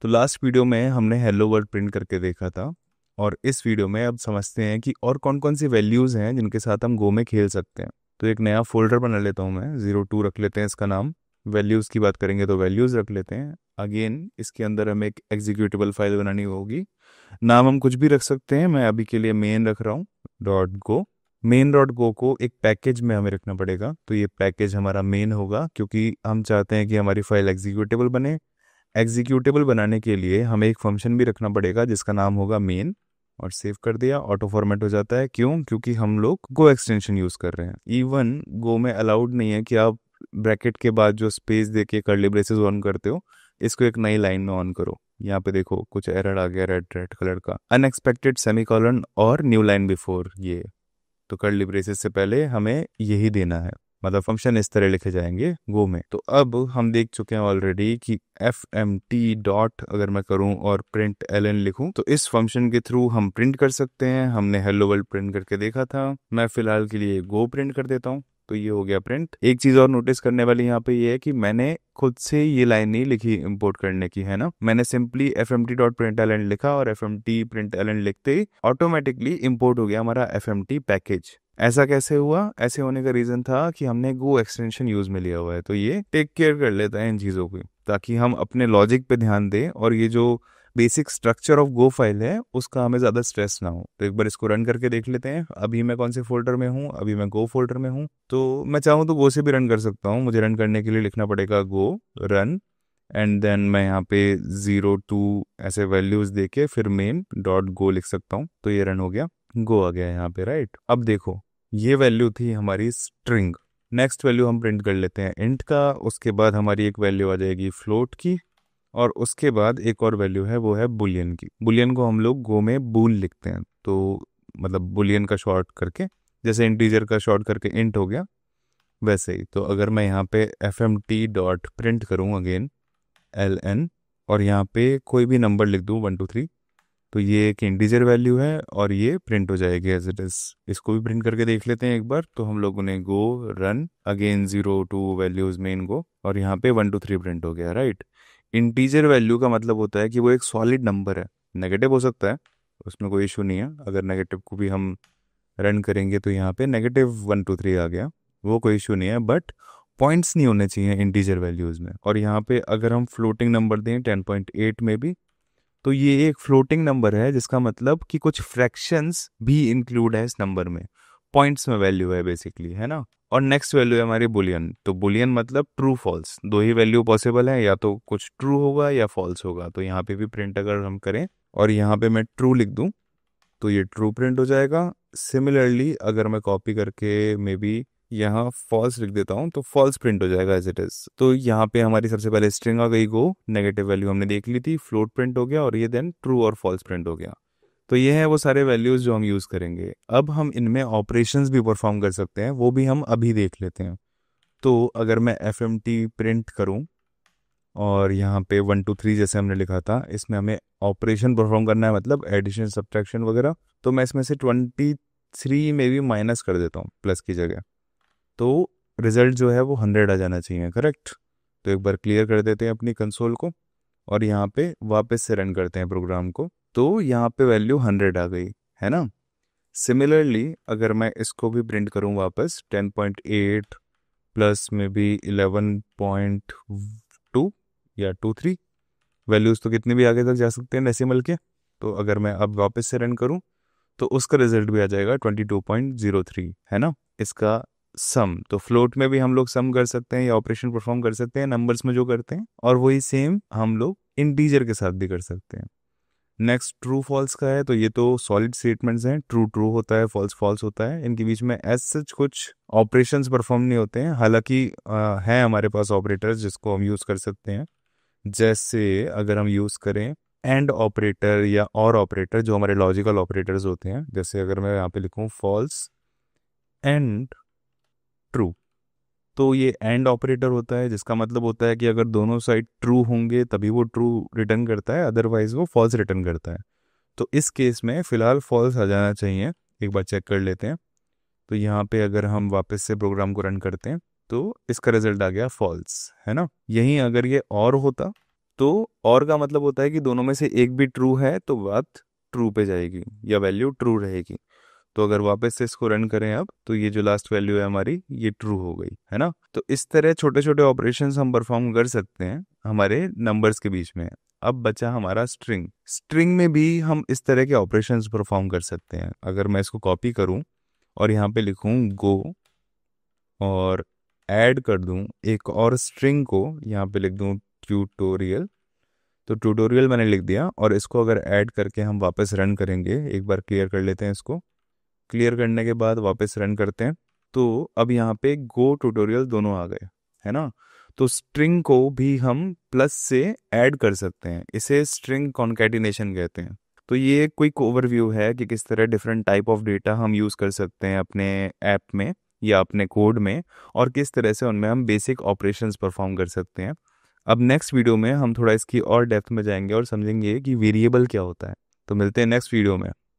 तो last video में हमने हेलो वर्ल्ड प्रिंट करके देखा था, और इस वीडियो में अब समझते हैं कि और कौन कौन सी वैल्यूज़ हैं जिनके साथ हम गो में खेल सकते हैं। तो एक नया फोल्डर बना लेता हूँ मैं, 02 रख लेते हैं इसका नाम। वैल्यूज़ की बात करेंगे तो वैल्यूज़ रख लेते हैं। अगेन इसके अंदर हमें एक एग्जीक्यूटेबल फाइल बनानी होगी। नाम हम कुछ भी रख सकते हैं, मैं अभी के लिए मेन रख रहा हूँ dot go. Main dot go को एक पैकेज में हमें रखना पड़ेगा, तो ये पैकेज हमारा मेन होगा क्योंकि हम चाहते हैं कि हमारी फाइल एग्जीक्यूटेबल बने। एग्जीक्यूटेबल बनाने के लिए हमें एक फंक्शन भी रखना पड़ेगा जिसका नाम होगा मेन, और सेव कर दिया। ऑटो फॉर्मेट हो जाता है, क्यों? क्योंकि हम लोग गो एक्सटेंशन यूज कर रहे हैं। इवन गो में अलाउड नहीं है कि आप ब्रैकेट के बाद जो स्पेस देके कर्ली ब्रेसेस ऑन करते हो, इसको एक नई लाइन में ऑन करो। यहाँ पे देखो कुछ एरर आ गया रेड रेड कलर का, अनएक्सपेक्टेड सेमीकोलन और न्यू लाइन बिफोर ये। तो कर्ली ब्रेसेस से पहले हमें यही देना है, मतलब फंक्शन इस तरह लिखे जाएंगे गो में। तो अब हम देख चुके हैं ऑलरेडी कि एफ एम टी डॉट अगर मैं करूं और प्रिंट एल एन लिखूं तो इस फंक्शन के थ्रू हम प्रिंट कर सकते हैं। हमने हेलो वर्ल्ड प्रिंट करके देखा था। मैं फिलहाल के लिए गो प्रिंट कर देता हूं, तो ये हो गया प्रिंट। एक चीज और नोटिस करने वाली यहाँ पे ये है कि मैंने खुद से ये लाइन नहीं लिखी इंपोर्ट करने की, है ना। मैंने simply F M T dot print L N लिखा और F M T print L N लिखते ही ऑटोमेटिकली इंपोर्ट हो गया हमारा एफ एम टी पैकेज। ऐसा कैसे हुआ? ऐसे होने का रीजन था कि हमने गो एक्सटेंशन यूज में लिया हुआ है। तो ये टेक केयर कर लेता है इन चीज़ों की, ताकि हम अपने लॉजिक पे ध्यान दें और ये जो basic structure of go file है उसका हमें ज़्यादा स्ट्रेस ना हो। तो एक बार इसको रन करके देख लेते हैं। अभी मैं कौन से फोल्डर में हूँ? अभी मैं गो फोल्डर में हूँ। तो मैं चाहूँ तो गो से भी रन कर सकता हूँ। मुझे रन करने के लिए लिखना पड़ेगा गो रन, एंड देन मैं यहाँ पे 02 ऐसे वैल्यूज देके फिर मेन डॉट गो लिख सकता हूँ। तो ये रन हो गया, गो आ गया यहाँ पे, राइट। अब देखो ये वैल्यू थी हमारी स्ट्रिंग। नेक्स्ट वैल्यू हम प्रिंट कर लेते हैं इंट का। उसके बाद हमारी एक वैल्यू आ जाएगी फ्लोट की, और उसके बाद एक और वैल्यू है, वो है बुलियन की। बुलियन को हम लोग गो में बूल लिखते हैं, तो मतलब बुलियन का शॉर्ट करके, जैसे इंटीजर का शॉर्ट करके इंट हो गया वैसे ही। तो अगर मैं यहाँ पे F M T dot print करूँ अगेन एल एन, और यहाँ पे कोई भी नंबर लिख दूँ 1 2 3, तो ये एक इंटीजर वैल्यू है और ये प्रिंट हो जाएगी एज इट इज। इसको भी प्रिंट करके देख लेते हैं एक बार। तो हम लोगों ने go run again 02 values main go, और यहाँ पे 1 2 3 प्रिंट हो गया, राइट। इंटीजर वैल्यू का मतलब होता है कि वो एक सॉलिड नंबर है। नेगेटिव हो सकता है, उसमें कोई इशू नहीं है। अगर नेगेटिव को भी हम रन करेंगे तो यहाँ पे -1 2 3 आ गया, वो कोई इशू नहीं है। बट पॉइंट्स नहीं होने चाहिए इंटीजर वैल्यूज में। और यहाँ पे अगर हम फ्लोटिंग नंबर दें 10.8 में भी, तो ये एक फ्लोटिंग नंबर है, जिसका मतलब कि कुछ फ्रैक्शंस भी इंक्लूड है इस नंबर में। पॉइंट्स में वैल्यू है बेसिकली, है ना। और नेक्स्ट वैल्यू है हमारी बुलियन। तो बुलियन मतलब ट्रू फॉल्स, दो ही वैल्यू पॉसिबल है, या तो कुछ ट्रू होगा या फॉल्स होगा। तो यहाँ पे भी प्रिंट अगर हम करें और यहाँ पे मैं ट्रू लिख दूं तो ये ट्रू प्रिंट हो जाएगा। सिमिलरली अगर मैं कॉपी करके मे बी यहाँ फॉल्स लिख देता हूँ तो फॉल्स प्रिंट हो जाएगा एज इट इज। तो यहाँ पे हमारी सबसे पहले स्ट्रिंग आ गई गो, नेगेटिव वैल्यू हमने देख ली थी, फ्लोट प्रिंट हो गया, और ये देन ट्रू और फॉल्स प्रिंट हो गया। तो ये है वो सारे वैल्यूज जो हम यूज करेंगे। अब हम इनमें ऑपरेशंस भी परफॉर्म कर सकते हैं, वो भी हम अभी देख लेते हैं। तो अगर मैं एफ एम टी प्रिंट करूँ और यहाँ पे 1 2 3 जैसे हमने लिखा था, इसमें हमें ऑपरेशन परफॉर्म करना है, मतलब एडिशन सब्ट्रैक्शन वगैरह। तो मैं इसमें से 23 में भी माइनस कर देता हूँ प्लस की जगह, तो रिजल्ट जो है वो 100 आ जाना चाहिए, करेक्ट। तो एक बार क्लियर कर देते हैं अपनी कंसोल को और यहाँ पे वापस से रन करते हैं प्रोग्राम को। तो यहाँ पे वैल्यू 100 आ गई, है ना। सिमिलरली अगर मैं इसको भी प्रिंट करूँ वापस 10.8 प्लस में भी 11.2 या 23, वैल्यूज तो कितने भी आगे तक जा सकते हैं डेसिमल के। तो अगर मैं अब वापस से रन करूं तो उसका रिजल्ट भी आ जाएगा 22.03, है ना। इसका सम, तो फ्लोट में भी हम लोग सम कर सकते हैं या ऑपरेशन परफॉर्म कर सकते हैं नंबर्स में जो करते हैं, और वही सेम हम लोग इंटीजर के साथ भी कर सकते हैं। नेक्स्ट ट्रू फॉल्स का है, तो ये तो सॉलिड स्टेटमेंट्स हैं। ट्रू ट्रू होता है, फॉल्स फॉल्स होता है। इनके बीच में एज सच कुछ ऑपरेशंस परफॉर्म नहीं होते हैं। हालांकि है हमारे पास ऑपरेटर्स जिसको हम यूज़ कर सकते हैं। जैसे अगर हम यूज़ करें एंड ऑपरेटर या और ऑपरेटर, जो हमारे लॉजिकल ऑपरेटर्स होते हैं। जैसे अगर मैं यहाँ पे लिखूँ फॉल्स एंड ट्रू, तो ये एंड ऑपरेटर होता है, जिसका मतलब होता है कि अगर दोनों साइड ट्रू होंगे तभी वो ट्रू रिटर्न करता है, अदरवाइज वो फॉल्स रिटर्न करता है। तो इस केस में फिलहाल फॉल्स आ जाना चाहिए। एक बार चेक कर लेते हैं। तो यहाँ पे अगर हम वापस से प्रोग्राम को रन करते हैं तो इसका रिजल्ट आ गया फॉल्स, है ना। यहीं अगर ये और होता तो और का मतलब होता है कि दोनों में से एक भी ट्रू है तो बात ट्रू पे जाएगी या वैल्यू ट्रू रहेगी। तो अगर वापस से इसको रन करें अब, तो ये जो लास्ट वैल्यू है हमारी ये ट्रू हो गई है ना। तो इस तरह छोटे छोटे ऑपरेशंस हम परफॉर्म कर सकते हैं हमारे नंबर्स के बीच में। अब बचा हमारा स्ट्रिंग। स्ट्रिंग में भी हम इस तरह के ऑपरेशंस परफॉर्म कर सकते हैं। अगर मैं इसको कॉपी करूं और यहाँ पे लिखूं गो और ऐड कर दूं एक और स्ट्रिंग को, यहाँ पे लिख दूं ट्यूटोरियल, तो ट्यूटोरियल मैंने लिख दिया। और इसको अगर ऐड करके हम वापस रन करेंगे, एक बार क्लियर कर लेते हैं इसको। क्लियर करने के बाद वापस रन करते हैं, तो अब यहाँ पे गो ट्यूटोरियल दोनों आ गए, है ना। तो स्ट्रिंग को भी हम प्लस से ऐड कर सकते हैं, इसे स्ट्रिंग कॉन्कैटिनेशन कहते हैं। तो ये एक क्विक ओवरव्यू है कि किस तरह डिफरेंट टाइप ऑफ डेटा हम यूज़ कर सकते हैं अपने ऐप में या अपने कोड में, और किस तरह से उनमें हम बेसिक ऑपरेशंस परफॉर्म कर सकते हैं। अब नेक्स्ट वीडियो में हम थोड़ा इसकी और डेप्थ में जाएंगे और समझेंगे कि वेरिएबल क्या होता है। तो मिलते हैं नेक्स्ट वीडियो में।